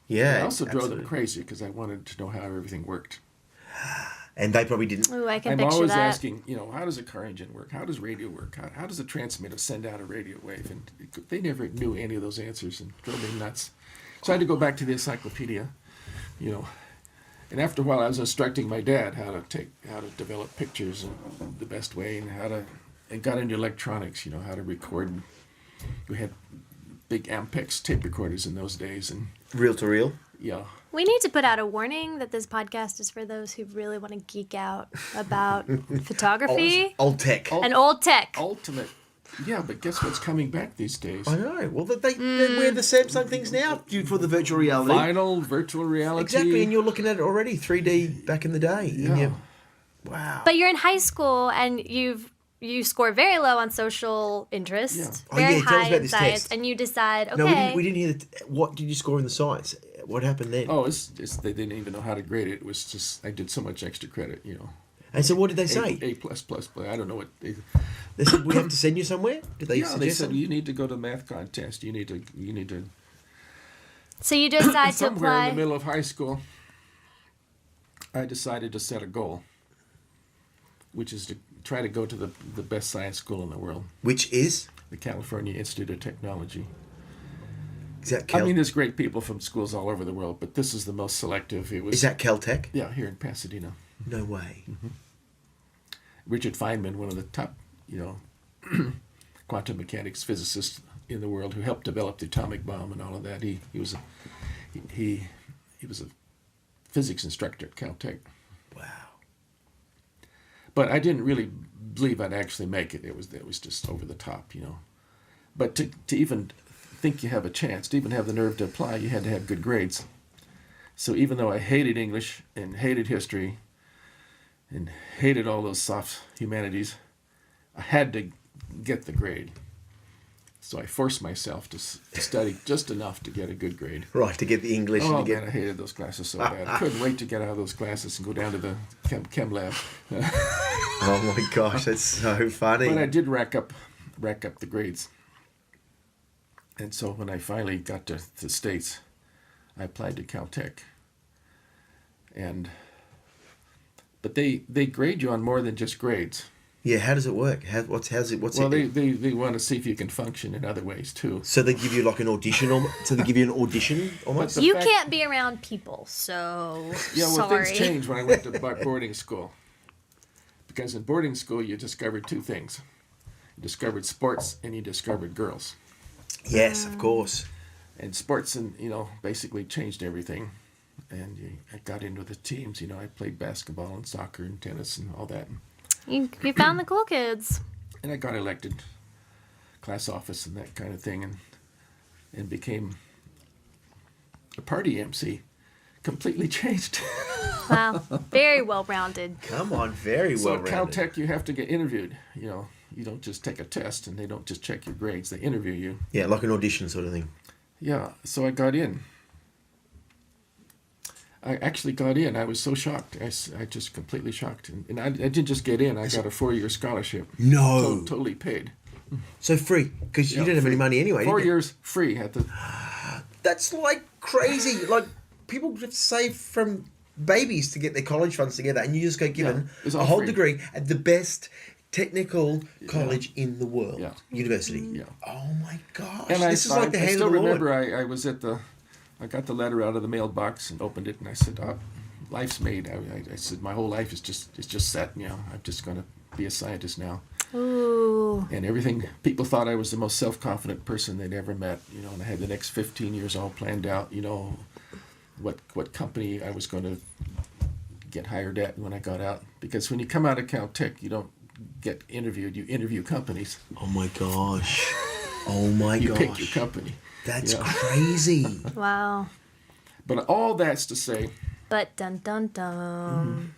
Yeah. I also drove them absolutely. crazy because I wanted to know how everything worked. And they probably didn't. Ooh, I can I'm picture always that. asking, how does a car engine work? How does radio work? How does a transmitter send out a radio wave? And they never knew any of those answers and drove me nuts. So I had to go back to the encyclopedia, And after a while, I was instructing my dad how to develop pictures in the best way and got into electronics, how to record. We had big Ampex tape recorders in those days, and Reel to reel. yeah. We need to put out a warning that this podcast is for those who really want to geek out about photography Old tech. and old tech. Ultimate. Yeah, but guess what's coming back these days? I know. Well, they wear the Samsung things now for the virtual reality. Vinyl, virtual reality. Exactly, and you're looking at it already, 3D back in the day. And Yeah. wow. But you're in high school and you score very low on social interest, Yeah. Oh, very yeah, tell us high about in this science, test. and you decide, okay, No, we didn't hear what did you score in the science? What happened then? Oh, it's they didn't even know how to grade it. It was just I did so much extra credit, And so what did they say? A plus plus. But I don't know what they. They said we have to send you somewhere? Did they Yeah, suggest they said something? you need to go to math contest. You need to So you decide to somewhere in apply. the middle of high school, I decided to set a goal, which is to try to go to the best science school in the world, Which is? the California Institute of Technology. Is that I mean, there's great people from schools all over the world, but this is the most selective. It was, is that Caltech? yeah, here in Pasadena. No way. Richard Feynman, one of the top, quantum mechanics physicists in the world, who helped develop the atomic bomb and all of that. He was a physics instructor at Caltech. Wow. But I didn't really believe I'd actually make it. It was just over the top, But to even think you have a chance, to even have the nerve to apply, you had to have good grades. So even though I hated English and hated history and hated all those soft humanities, I had to get the grade. So I forced myself to study just enough to get a good grade. Right, to get the English. Oh, and to man, I hated those classes so bad. I couldn't wait to get out of those classes and go down to the chem lab. Oh my gosh, that's so funny. But I did rack up the grades. And so when I finally got to the States, I applied to Caltech. But they grade you on more than just grades. Yeah, how does it work? What's it? Well, they want to see if you can function in other ways too. So they give you like an audition, so they give you an audition almost. The You fact- can't be around people, so Yeah, well, sorry. things changed when I went to boarding school. Because in boarding school, you discovered two things. You discovered sports and you discovered girls. Yes, of course. And sports, basically changed everything. And I got into the teams. I played basketball and soccer and tennis and all that. You found the cool kids. And I got elected class office and that kind of thing, and became a party MC. Completely changed. Wow, very well-rounded. Come on, very So well at rounded. Caltech, you have to get interviewed. You don't just take a test, and they don't just check your grades. They interview you. Yeah, like an audition sort of thing. Yeah, so I got in. I actually got in. I was so shocked. I just completely shocked. And I didn't just get in. I got a 4-year scholarship. No. Totally paid. So free, because you didn't have any money anyway. 4 did you? years free at the... That's like crazy. Like people have to save from babies to get their college funds together, and you just get given it's a all whole free. degree at the best technical college in the world, Yeah. university. Yeah. Oh my gosh! And this is like the hand still of the remember Lord. I was at I got the letter out of the mailbox and opened it, and I said, life's made. I said, my whole life is just set. I'm just going to be a scientist now. Ooh. And everything, people thought I was the most self-confident person they'd ever met, and I had the next 15 years all planned out, what company I was going to get hired at when I got out. Because when you come out of Caltech, you don't get interviewed, you interview companies. Oh my gosh! Oh my You gosh! pick your company. That's Yeah. crazy. Wow. But all that's to say, But dun dun dun.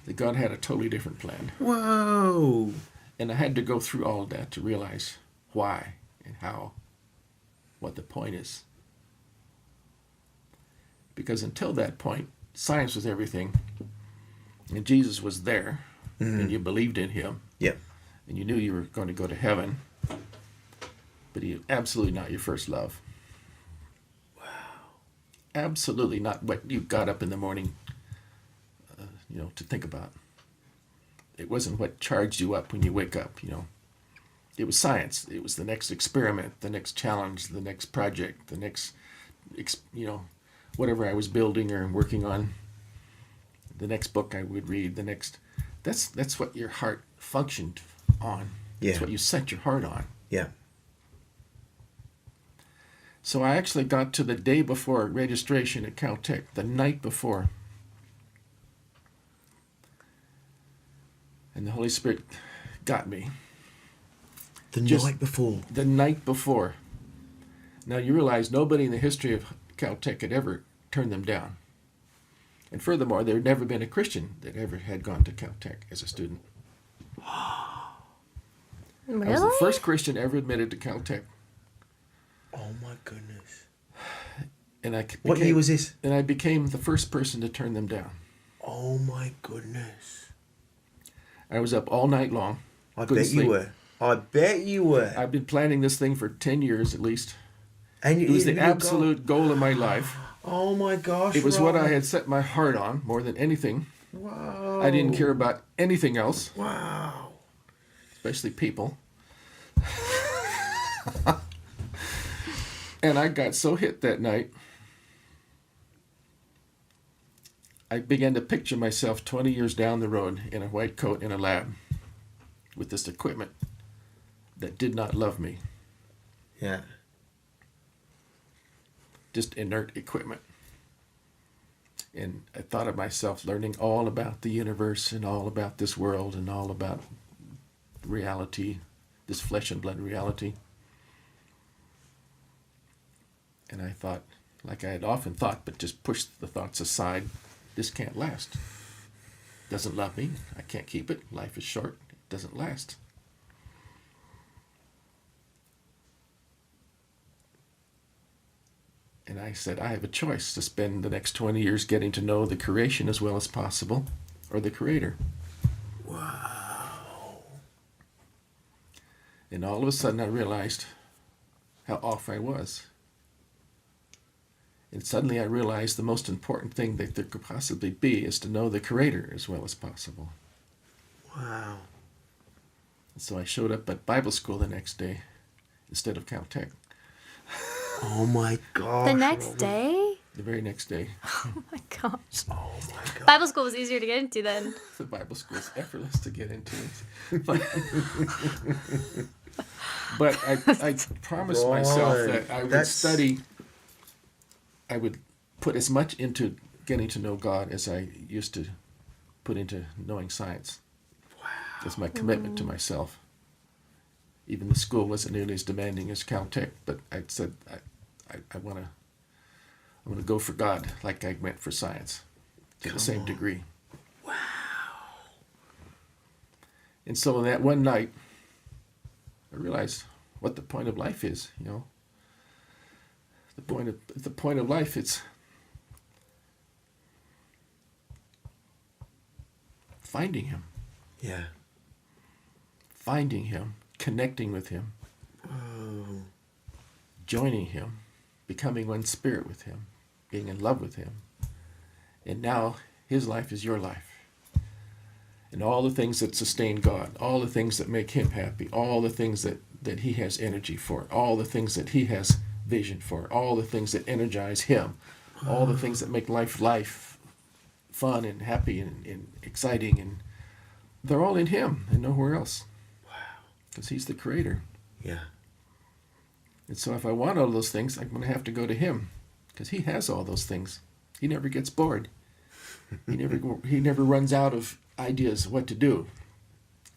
that God had a totally different plan. Whoa! And I had to go through all of that to realize why and how, what the point is. Because until that point, science was everything, and Jesus was there, and you believed in him, Yep. and you knew you were going to go to heaven, but he was absolutely not your first love. Wow. Absolutely not what you got up in the morning, to think about. It wasn't what charged you up when you wake up, It was science. It was the next experiment, the next challenge, the next project, the next, whatever I was building or working on, the next book I would read, that's what your heart functioned on. Yeah. That's what you set your heart on. Yeah. So I actually got to the day before registration at Caltech, the night before. And the Holy Spirit got me. The Just- night before. The night before. Now you realize nobody in the history of Caltech had ever turned them down. And furthermore, there had never been a Christian that ever had gone to Caltech as a student. I was the Really? first Christian ever admitted to Caltech. Oh my goodness! And What year was this? And I became the first person to turn them down. Oh my goodness! I was up all night long. I Couldn't bet sleep. you were. I bet you were. I've been planning this thing for 10 years at least. And It was the absolute goal of my life. Oh my gosh. It was what I Roland. had set my heart on more than anything. Wow. I didn't care about anything else, Wow. especially people. And I got so hit that night, I began to picture myself 20 years down the road in a white coat in a lab with this equipment that did not love me. Yeah. Just inert equipment. And I thought of myself learning all about the universe and all about this world and all about reality, this flesh and blood reality. And I thought, like I had often thought, but just pushed the thoughts aside, this can't last. Doesn't love me. I can't keep it. Life is short. It doesn't last. And I said, I have a choice to spend the next 20 years getting to know the creation as well as possible, or the Creator. Wow. And all of a sudden I realized how off I was. And suddenly I realized the most important thing that there could possibly be is to know the Creator as well as possible. Wow. And so I showed up at Bible school the next day instead of Caltech. Oh my gosh. The next Roland. day? The very next day. Oh my gosh. Oh my god. Bible school was easier to get into then. The Bible school is effortless to get into it. But I promised myself that I would That's- study, I would put as much into getting to know God as I used to put into knowing science. Wow. That's my commitment to myself. Even the school wasn't nearly as demanding as Caltech, but I said I want to go for God like I went for science to the same degree. Wow. And so that one night, I realized what the point of life is. You know, the point of life, it's finding Him, Yeah. finding Him, connecting with Him, Oh. joining Him, becoming one spirit with Him, being in love with Him. And now His life is your life. And all the things that sustain God, all the things that make Him happy, all the things that He has energy for, all the things that He has vision for, all the things that energize Him, all the things that make life fun and happy and exciting, and they're all in Him and nowhere else. Wow. Because He's the Creator. Yeah. And so if I want all those things, I'm going to have to go to Him, because He has all those things. He never gets bored. He never runs out of ideas what to do.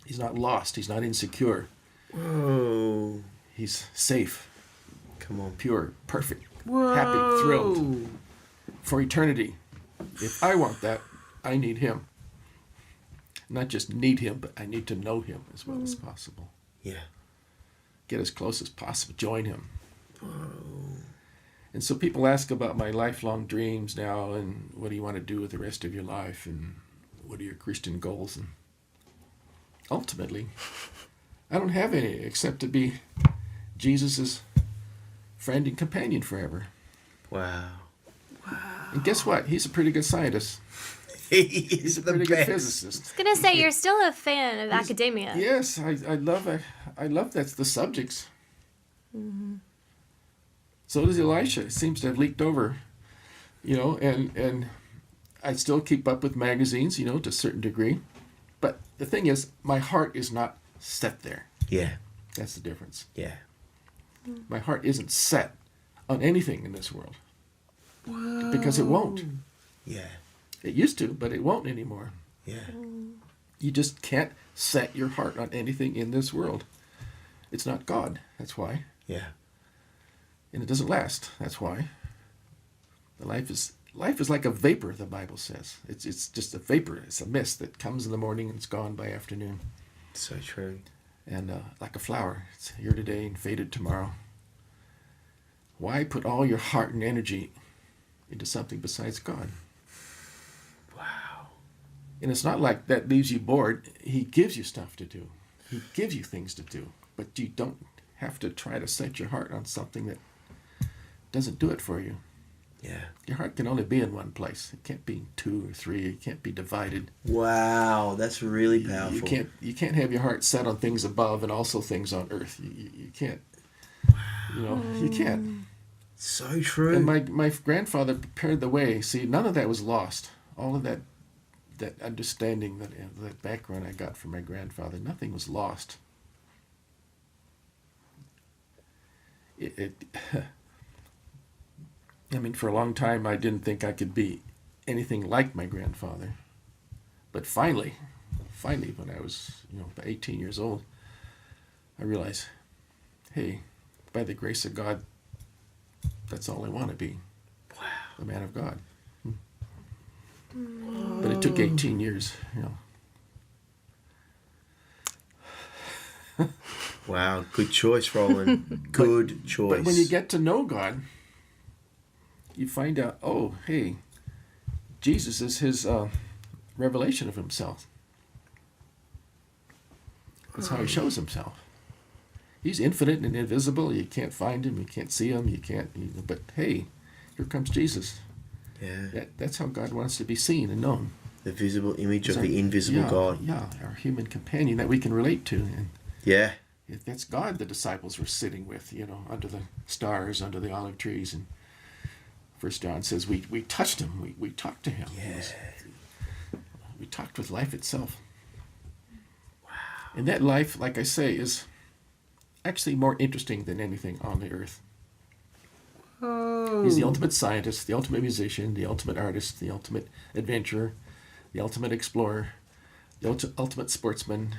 He's not lost. He's not insecure. Whoa. He's safe, Come on. pure, perfect, Whoa. happy, thrilled for eternity. If I want that, I need Him. Not just need Him, but I need to know Him as well as possible. Yeah. Get as close as possible. Join Him. Whoa. And so people ask about my lifelong dreams now, and what do you want to do with the rest of your life, and what are your Christian goals? And ultimately, I don't have any except to be Jesus' friend and companion forever. Wow. And guess what? He's a pretty good scientist. He's a the pretty good best. physicist. I was gonna say you're still a fan of academia. Yes, I love that's the subjects. Mm-hmm. So does Elisha. It seems to have leaked over, and I still keep up with magazines, to a certain degree. But the thing is, my heart is not set there. Yeah. That's the difference. Yeah. My heart isn't set on anything in this world. Because it won't. Yeah. It used to, but it won't anymore. Yeah. You just can't set your heart on anything in this world. It's not God. That's why. Yeah. And it doesn't last. That's why. Life is like a vapor, the Bible says. It's just a vapor. It's a mist that comes in the morning and it's gone by afternoon. So true. And like a flower, it's here today and faded tomorrow. Why put all your heart and energy into something besides God? Wow. And it's not like that leaves you bored. He gives you stuff to do. He gives you things to do, but you don't have to try to set your heart on something that doesn't do it for you. Yeah. Your heart can only be in one place. It can't be in 2 or 3. It can't be divided. Wow, that's really powerful. You can't have your heart set on things above and also things on earth. You can't. You know, you can't. So true. And my grandfather prepared the way. See, none of that was lost. All of that understanding, that background I got from my grandfather, nothing was lost. I mean, for a long time, I didn't think I could be anything like my grandfather. But finally, when I was, about 18 years old, I realized, hey, by the grace of God, that's all I want to be. Wow. A man of God. But it took 18 years, Wow, good choice, Roland. Good choice. But when you get to know God, you find out, oh, hey, Jesus is his revelation of himself. That's how he shows himself. He's infinite and invisible. You can't find him. You can't see him. You can't. But hey, here comes Jesus. Yeah. That's how God wants to be seen and known. The visible image of the invisible God. Yeah, our human companion that we can relate to. And yeah. That's God the disciples were sitting with, under the stars, under the olive trees. And 1 John says we touched him. We talked to him. Yeah. We talked with life itself. Wow. And that life, like I say, is actually more interesting than anything on the earth. Oh. He's the ultimate scientist, the ultimate musician, the ultimate artist, the ultimate adventurer, the ultimate explorer, the ultimate sportsman,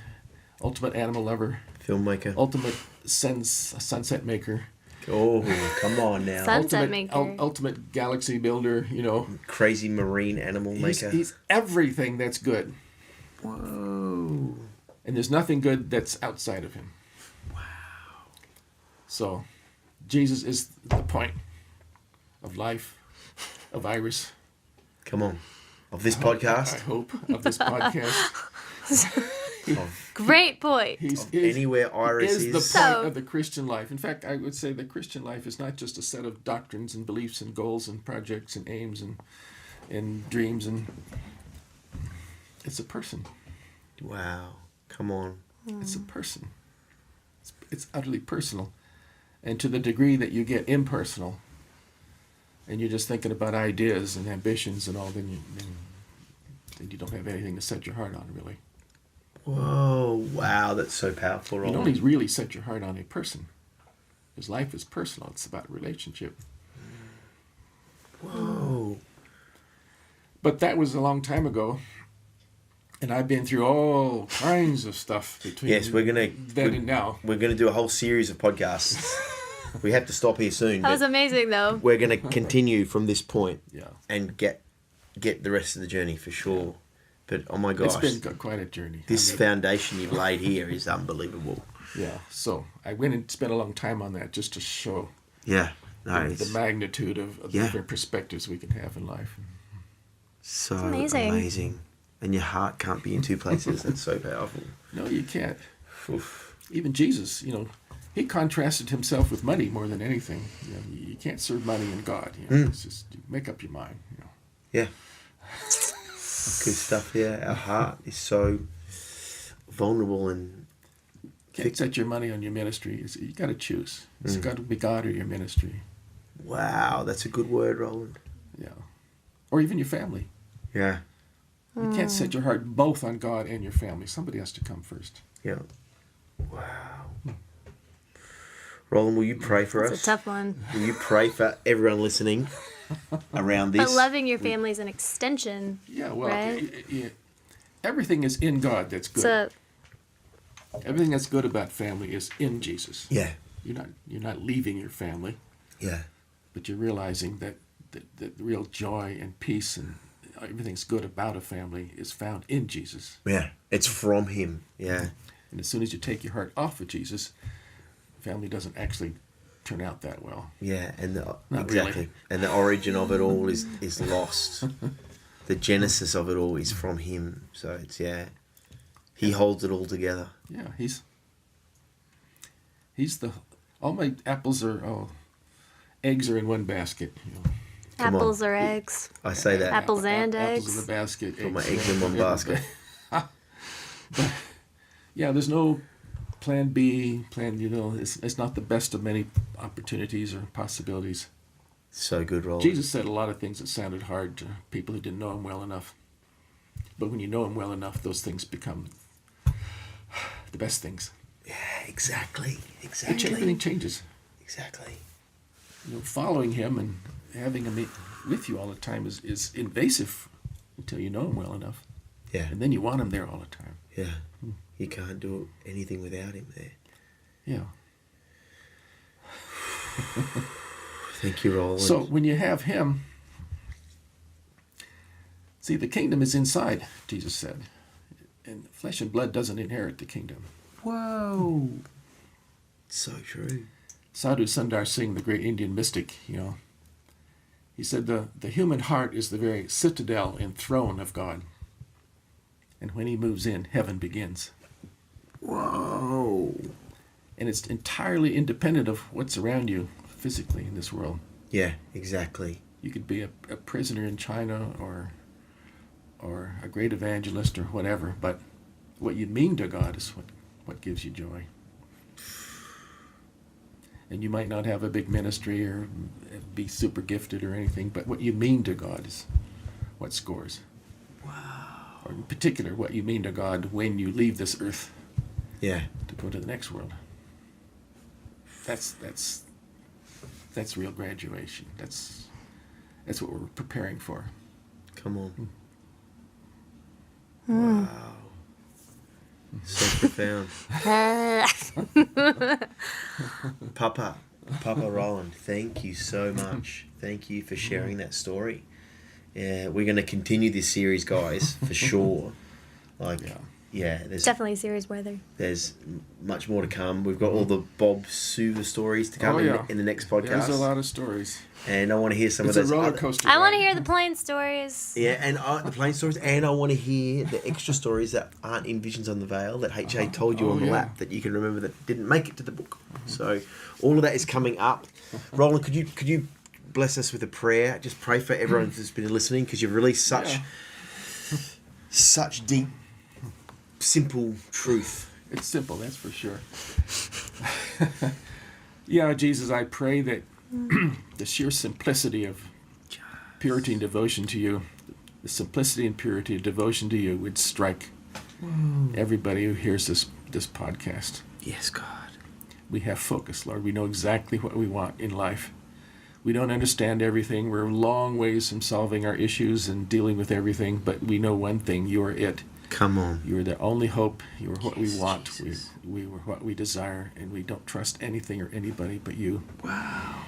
ultimate animal lover, filmmaker, ultimate sunset maker. Oh, come on now. Sunset maker. Ultimate galaxy builder, Crazy marine animal maker. He's everything that's good. Whoa. And there's nothing good that's outside of him. Wow. So, Jesus is the point of life, of Iris. Come on. Of this podcast. I hope. Of this podcast. Great point. Anywhere Iris is is. the point of the Christian life. In fact, I would say the Christian life is not just a set of doctrines and beliefs and goals and projects and aims and dreams. And it's a person. Wow. Come on. It's a person. It's utterly personal. And to the degree that you get impersonal and you're just thinking about ideas and ambitions and all, then you don't have anything to set your heart on, really. Whoa, wow, that's so powerful, You Roland. can only really set your heart on a person. Because life is personal. It's about relationship. Whoa. But that was a long time ago. And I've been through all kinds of stuff between then and now. We're gonna do a whole series of podcasts. We have to stop here soon. That was amazing, though. We're gonna continue from this point, and get the rest of the journey for sure. But oh my gosh, it's been quite a journey. This foundation you've laid here is unbelievable. Yeah, so I went and spent a long time on that just to show the magnitude of the different perspectives we can have in life. So amazing. And your heart can't be in two places. That's so powerful. No, you can't. Oof. Even Jesus, he contrasted himself with money more than anything. You can't serve money and God. It's just make up your mind. Yeah. Good stuff. Yeah, our heart is so vulnerable and can't set your money on your ministry. You got to choose. It's got to be God or your ministry. Wow, that's a good word, Roland. Yeah, or even your family. Yeah. You can't set your heart both on God and your family. Somebody has to come first. Yeah. Wow. Roland, will you pray for us? It's a tough one. Will you pray for everyone listening around this? But loving your family is an extension. Yeah, well, right? Everything is in God that's good. Everything that's good about family is in Jesus. Yeah. You're not leaving your family. Yeah. But you're realizing that the real joy and peace and everything's good about a family is found in Jesus. Yeah, it's from him. Yeah. And as soon as you take your heart off of Jesus, family doesn't actually turn out that well. Yeah, and exactly. Really. And the origin of it all is lost. The genesis of it all is from him. So it's He holds it all together. Yeah, he's the all my eggs are in one basket. You know. Come Apples on. or eggs. I say that. Apples and Apples eggs. in the basket. Put my eggs in one basket. But, yeah, there's no plan B, it's not the best of many opportunities or possibilities. So good, Roland. Jesus said a lot of things that sounded hard to people who didn't know him well enough. But when you know him well enough, those things become the best things. Yeah, exactly. Everything changes. Exactly. Following him and having him with you all the time is invasive until you know him well enough. Yeah. And then you want him there all the time. Yeah. You can't do anything without him there. Yeah. Thank you, Roland. So when you have him, see, the kingdom is inside, Jesus said. And flesh and blood doesn't inherit the kingdom. Whoa. So true. Sadhu Sundar Singh, the great Indian mystic, he said the human heart is the very citadel and throne of God. And when he moves in, heaven begins. Whoa. And it's entirely independent of what's around you physically in this world. Yeah, exactly. You could be a prisoner in China or a great evangelist or whatever, but what you mean to God is what gives you joy. And you might not have a big ministry or be super gifted or anything, but what you mean to God is what scores. Wow. Or in particular, what you mean to God when you leave this earth Yeah. to go to the next world. That's real graduation. That's what we're preparing for. Come on. Wow. So profound. Papa Roland, thank you so much. Thank you for sharing that story. Yeah, we're going to continue this series, guys, for sure. There's Definitely series worthy. There's much more to come. We've got all the Bob Suva stories to come in the next podcast. There's a lot of stories. And I want to hear some It's of a those roller other... coaster. I want to hear the plane stories. Yeah, and the plane stories, and I want to hear the extra stories that aren't in Visions on the Veil that H.A. told you on the lap that you can remember that didn't make it to the book. So all of that is coming up. Roland, could you bless us with a prayer? Just pray for everyone who's been listening, because you've released such deep, simple truth. It's simple, that's for sure. Yeah, Jesus, I pray that the sheer simplicity of purity and devotion to you, the simplicity and purity of devotion to you would strike everybody who hears this podcast. Yes, God. We have focus, Lord. We know exactly what we want in life. We don't understand everything. We're a long ways from solving our issues and dealing with everything, but we know one thing: you are it. Come on. You are the only hope. You are what we want. We were what we desire, and we don't trust anything or anybody but you. Wow.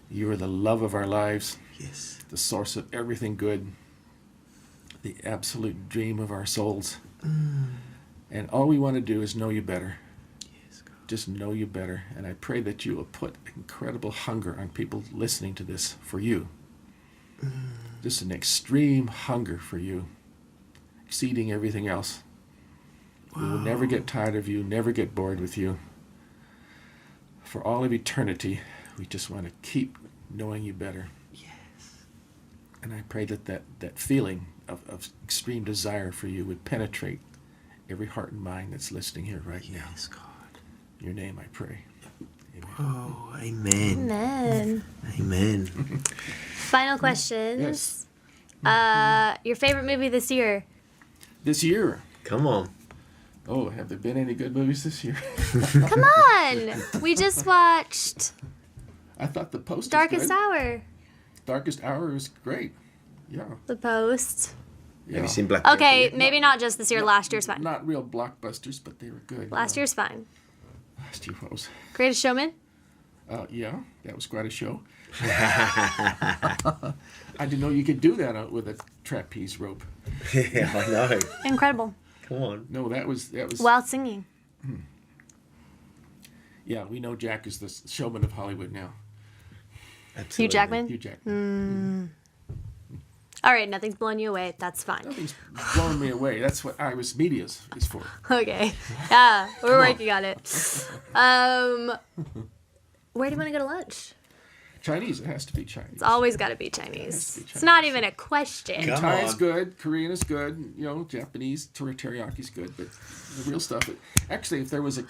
You are the love of our lives. Yes. The source of everything good. The absolute dream of our souls. And all we want to do is know you better. Yes, God. Just know you better. And I pray that you will put incredible hunger on people listening to this for you. Just an extreme hunger for you, exceeding everything else. Wow. We will never get tired of you, never get bored with you. For all of eternity, we just want to keep knowing you better. Yes. And I pray that feeling of extreme desire for you would penetrate every heart and mind that's listening here right now. Yes, God. In your name I pray. Amen. Oh, amen. Amen. Amen. Final questions. Your favorite movie this year? This year. Come on. Oh, have there been any good movies this year? Come on! We just watched I thought The Post was Darkest good. Hour. Darkest Hour was great. Yeah. The Post. Yeah. Have you seen Black Okay, Panther? maybe not just this year. Last year's fine. Not real blockbusters, but they were good. Last year's fine. Last year was. Greatest Showman? Yeah, that was quite a show. I didn't know you could do that with a trapeze rope. Yeah, I know. Incredible. Come on. No, that was. While singing. Yeah, we know Jack is the showman of Hollywood now. Absolutely. Hugh Jackman? Hugh Jackman. All right, nothing's blowing you away. That's fine. Nothing's blowing me away. That's what Iris Media is for. Okay. Yeah, we're working on it. Where do you want to go to lunch? Chinese. It has to be Chinese. It's always got to be Chinese. to be Chinese. It's not even a question. Come Thai is on. good. Korean is good. You know, Japanese teriyaki is good. But the real stuff. Actually, if there was a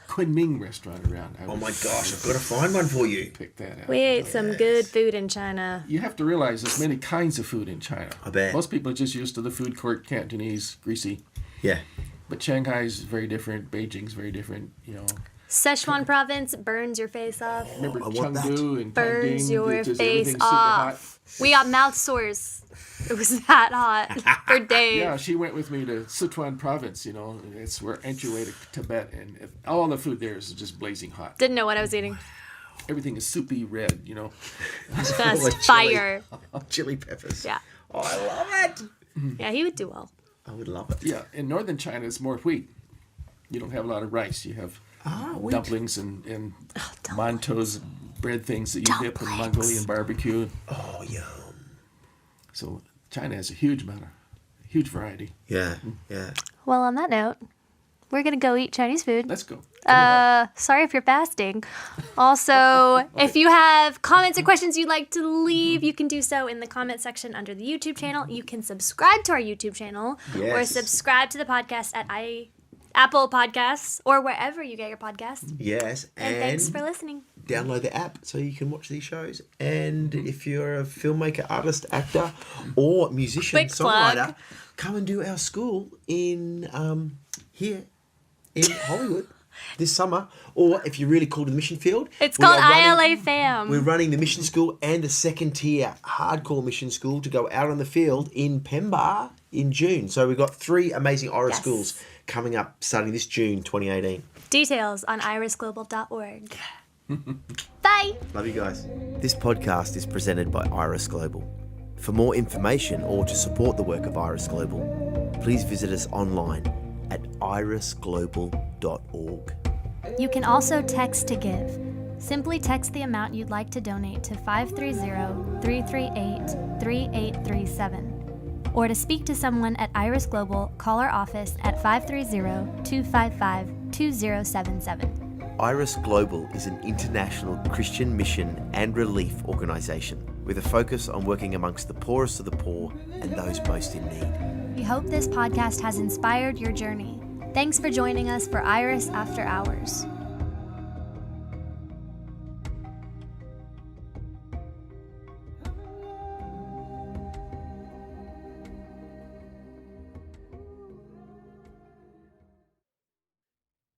Kunming restaurant around, I would Oh my gosh, I've got to find one for you. pick that out. We ate some good food in China. You have to realize there's many kinds of food in China. I bet. Most people are just used to the food court, Cantonese, greasy. Yeah. But Shanghai is very different. Beijing's very different. You know, Sichuan province burns your face off. remember I want Chengdu and Burns Tianjin, your just face everything's super hot. off. We got mouth sores. It was that hot for days. Yeah, she went with me to Sichuan province. You know, it's where entryway to Tibet, and all the food there is just blazing hot. Didn't know what I was eating. Everything is soupy red. You know, That's Like fire. Chili peppers. Yeah. Oh, I love it. Yeah, he would do well. I would love it. yeah. In northern China, it's more wheat. You don't have a lot of rice. You have wheat. dumplings and dumplings. mantos, bread things that you dip in Mongolian barbecue. Oh, yum. So China has a huge variety. Yeah, yeah. Well, on that note, we're going to go eat Chinese food. Let's go. Sorry if you're fasting. Also, if you have comments or questions you'd like to leave, you can do so in the comment section under the YouTube channel. You can subscribe to our YouTube channel or Yes. subscribe to the podcast at Apple Podcasts or wherever you get your podcasts. Yes, And thanks for listening. download the app so you can watch these shows. And if you're a filmmaker, artist, actor, or musician, Quick songwriter, plug. come and do our school in here in Hollywood this summer. Or if you're really cool to the mission field, It's we called are running- ILA FAM. We're running the mission school and the second tier hardcore mission school to go out on the field in Pemba in June. So we've got 3 amazing Iris Yes. schools coming up starting this June 2018. Details on irisglobal.org. Bye. Love you guys. This podcast is presented by Iris Global. For more information or to support the work of Iris Global, please visit us online at irisglobal.org. You can also text to give. Simply text the amount you'd like to donate to 530-338-3837. Or to speak to someone at Iris Global, call our office at 530-255-2077. Iris Global is an international Christian mission and relief organisation with a focus on working amongst the poorest of the poor and those most in need. We hope this podcast has inspired your journey. Thanks for joining us for Iris After Hours.